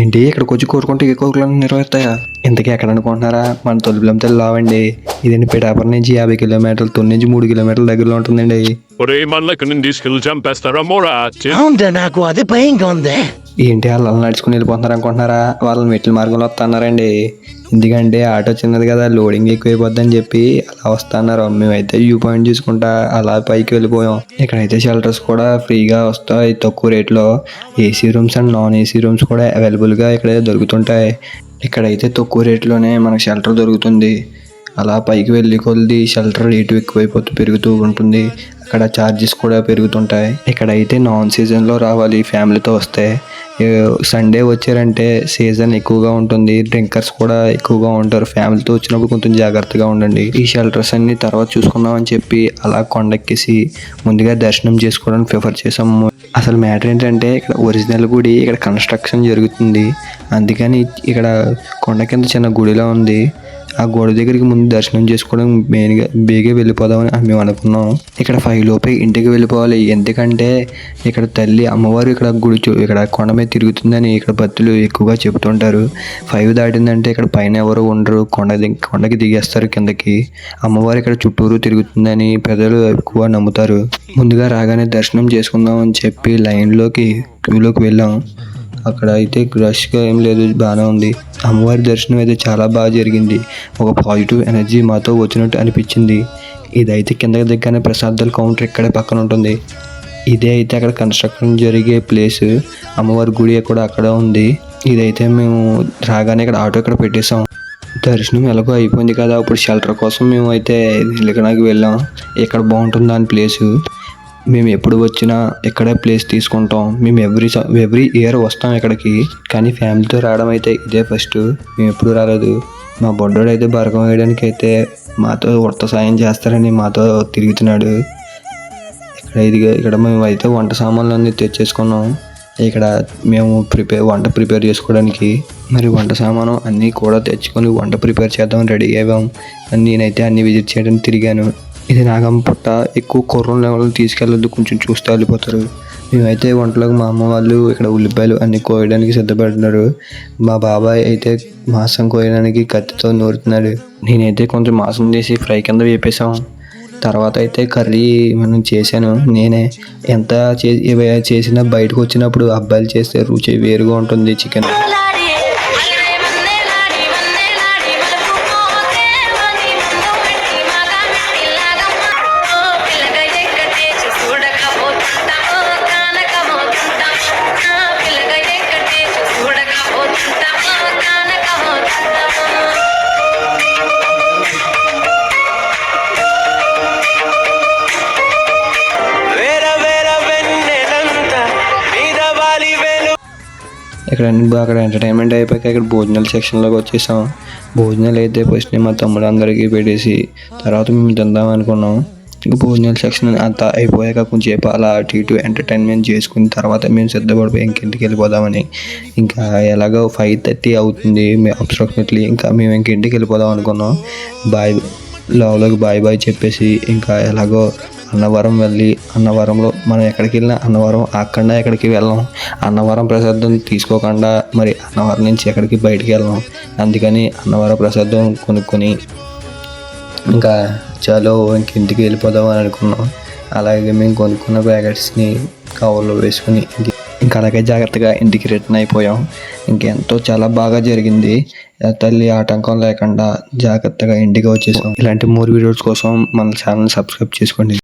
ఏంటి ఇక్కడికి వచ్చి కోరుకుంటే ఏ కోరికలను నెరవేరుతాయా? ఇంతకీ ఎక్కడ అనుకుంటున్నారా? మన తొలిబిలం తెల్లవండి. ఇదండి పిఠాపురం నుంచి 50 కిలోమీటర్లు, తొలి నుంచి 3 కిలోమీటర్ల దగ్గరలో ఉంటుందండి. నాకు అది భయంగా ఉంది. ఏంటి వాళ్ళు నడుచుకుని వెళ్ళిపోతున్నారు అనుకుంటున్నారా? వాళ్ళని మెట్ల మార్గంలో వస్తున్నారండి. ఎందుకంటే ఆటో చిన్నది కదా, లోడింగ్ ఎక్కువైపోద్దని చెప్పి అలా వస్తున్నారు. మేమైతే వ్యూ పాయింట్ చూసుకుంటా అలా పైకి వెళ్ళిపోయాం. ఇక్కడైతే షెల్టర్స్ కూడా ఫ్రీగా వస్తాయి తక్కువ రేట్లో. AC rooms and non AC rooms కూడా అవైలబుల్గా ఇక్కడ దొరుకుతుంటాయి. ఇక్కడైతే తక్కువ రేట్లోనే మనకు షెల్టర్ దొరుకుతుంది. అలా పైకి వెళ్ళి కొద్ది షెల్టర్ రేటు ఎక్కువైపోతూ పెరుగుతూ ఉంటుంది. అక్కడ ఛార్జెస్ కూడా పెరుగుతుంటాయి. ఇక్కడైతే నాన్ సీజన్లో రావాలి ఫ్యామిలీతో వస్తే. సండే వచ్చారంటే సీజన్ ఎక్కువగా ఉంటుంది, డ్రింకర్స్ కూడా ఎక్కువగా ఉంటారు. ఫ్యామిలీతో వచ్చినప్పుడు కొంచెం జాగ్రత్తగా ఉండండి. ఈ షెల్టర్స్ అన్ని తర్వాత చూసుకుందాం అని చెప్పి అలా కొండెక్కేసి ముందుగా దర్శనం చేసుకోవడానికి ప్రిఫర్ చేసాము. అసలు మ్యాటర్ ఏంటంటే ఇక్కడ ఒరిజినల్ గుడి ఇక్కడ కన్స్ట్రక్షన్ జరుగుతుంది. అందుకని ఇక్కడ కొండ కింద చిన్న గుడిలో ఉంది. ఆ గోడ దగ్గరికి ముందు దర్శనం చేసుకోవడం మెయిన్గా బేగే వెళ్ళిపోదామని మేము అనుకున్నాం. ఇక్కడ 5 లోపే ఇంటికి వెళ్ళిపోవాలి. ఎందుకంటే ఇక్కడ తల్లి అమ్మవారు ఇక్కడ గుడి ఇక్కడ కొండ మీద తిరుగుతుందని ఇక్కడ భక్తులు ఎక్కువగా చెబుతుంటారు. 5 దాటిందంటే ఇక్కడ పైన ఎవరు ఉండరు, కొండకి దిగేస్తారు కిందకి. అమ్మవారు ఇక్కడ చుట్టూరు తిరుగుతుందని ప్రజలు ఎక్కువ నమ్ముతారు. ముందుగా రాగానే దర్శనం చేసుకుందాం అని చెప్పి క్యూలోకి వెళ్ళాం. అక్కడ అయితే రష్గా ఏం లేదు, బాగానే ఉంది. అమ్మవారి దర్శనం అయితే చాలా బాగా జరిగింది. ఒక పాజిటివ్ ఎనర్జీ మాతో వచ్చినట్టు అనిపించింది. ఇదైతే కిందకి దిగ్గానే ప్రసాదాల కౌంటర్ ఇక్కడే పక్కన ఉంటుంది. ఇదే అయితే అక్కడ కన్స్ట్రక్షన్ జరిగే ప్లేస్. అమ్మవారి గుడి కూడా అక్కడ ఉంది. ఇదైతే మేము రాగానే ఇక్కడ ఆటో ఇక్కడ పెట్టేసాం. దర్శనం ఎలాగో అయిపోయింది కదా, ఇప్పుడు షెల్టర్ కోసం మేము అయితే నిలకడానికి వెళ్ళాం. ఇక్కడ బాగుంటుందా అని ప్లేసు. మేము ఎప్పుడు వచ్చినా ఇక్కడే ప్లేస్ తీసుకుంటాం. మేము ఎవ్రీ ఇయర్ వస్తాం ఇక్కడికి, కానీ ఫ్యామిలీతో రావడం అయితే ఇదే ఫస్ట్. మేము ఎప్పుడు రాలేదు. మా బొడ్డోడు అయితే బరకం వేయడానికి అయితే మాతో ఉడత సాయం చేస్తారని మాతో తిరుగుతున్నాడు. ఇక్కడ మేము అయితే వంట సామాన్లు అన్నీ తెచ్చేసుకున్నాం. ఇక్కడ మేము వంట ప్రిపేర్ చేసుకోవడానికి మరి వంట సామాను అన్నీ కూడా తెచ్చుకొని వంట ప్రిపేర్ చేద్దామని రెడీ అయ్యాం. నేనైతే అన్ని విజిట్ చేయడానికి తిరిగాను. ఇది నాగమ్మ పుట్ట, ఎక్కువ కుర్రం లెవెల్ తీసుకెళ్ళొద్దు, కొంచెం చూస్తే వెళ్ళిపోతారు. మేమైతే వంటలకు మా అమ్మ వాళ్ళు ఇక్కడ ఉల్లిపాయలు అన్ని కోయడానికి సిద్ధపడుతున్నారు. మా బాబాయ్ అయితే మాంసం కోయడానికి కత్తితో నూరుతున్నాడు. నేనైతే కొంచెం మాంసం తీసి ఫ్రై కింద వేపేసాం. తర్వాత అయితే కర్రీ మనం చేశాను నేనే. ఎంత చేసినా బయటకు వచ్చినప్పుడు అబ్బాయిలు చేస్తే రుచి వేరుగా ఉంటుంది చికెన్. ఇక్కడ అక్కడ ఎంటర్టైన్మెంట్ అయిపోయాక ఇక్కడ భోజనాల సెక్షన్లోకి వచ్చేసాం. భోజనాలు అయితే ఫస్ట్ మా తమ్ముడు అందరికీ పెట్టేసి తర్వాత మేము తిందాం అనుకున్నాం. ఇంకా భోజనాల సెక్షన్ అంతా అయిపోయాక కొంచెంసేపు అలా అటు ఇటు ఎంటర్టైన్మెంట్ చేసుకుని తర్వాత మేము సిద్ధపడిపోయి ఇంటికి వెళ్ళిపోదామని. ఇంకా ఎలాగో 5:30 అవుతుంది అప్రాక్సిమేట్లీ. ఇంకా మేము ఇంటికి వెళ్ళిపోదాం అనుకున్నాం. లోపలికి బాయ్ చెప్పేసి ఇంకా ఎలాగో అన్నవరం వెళ్ళి, అన్నవరంలో మనం ఎక్కడికి వెళ్ళినా అన్నవరం ఆకుండా ఎక్కడికి వెళ్ళాం. అన్నవరం ప్రసాదం తీసుకోకుండా మరి అన్నవరం నుంచి ఎక్కడికి బయటికి వెళ్ళాం. అందుకని అన్నవరం ప్రసాదం కొనుక్కొని ఇంకా చాలు ఇంటికి వెళ్ళిపోదాం అని అనుకున్నాం. అలాగే మేము కొనుక్కున్న ప్యాకెట్స్ని కవర్లో వేసుకుని ఇంకా అలాగే జాగ్రత్తగా ఇంటికి రిటర్న్ అయిపోయాం. ఇంకెంతో చాలా బాగా జరిగింది. తల్లి ఆటంకం లేకుండా జాగ్రత్తగా ఇంటికి వచ్చేసాం. ఇలాంటి మోర్ వీడియోస్ కోసం మన ఛానల్ సబ్స్క్రైబ్ చేసుకోండి.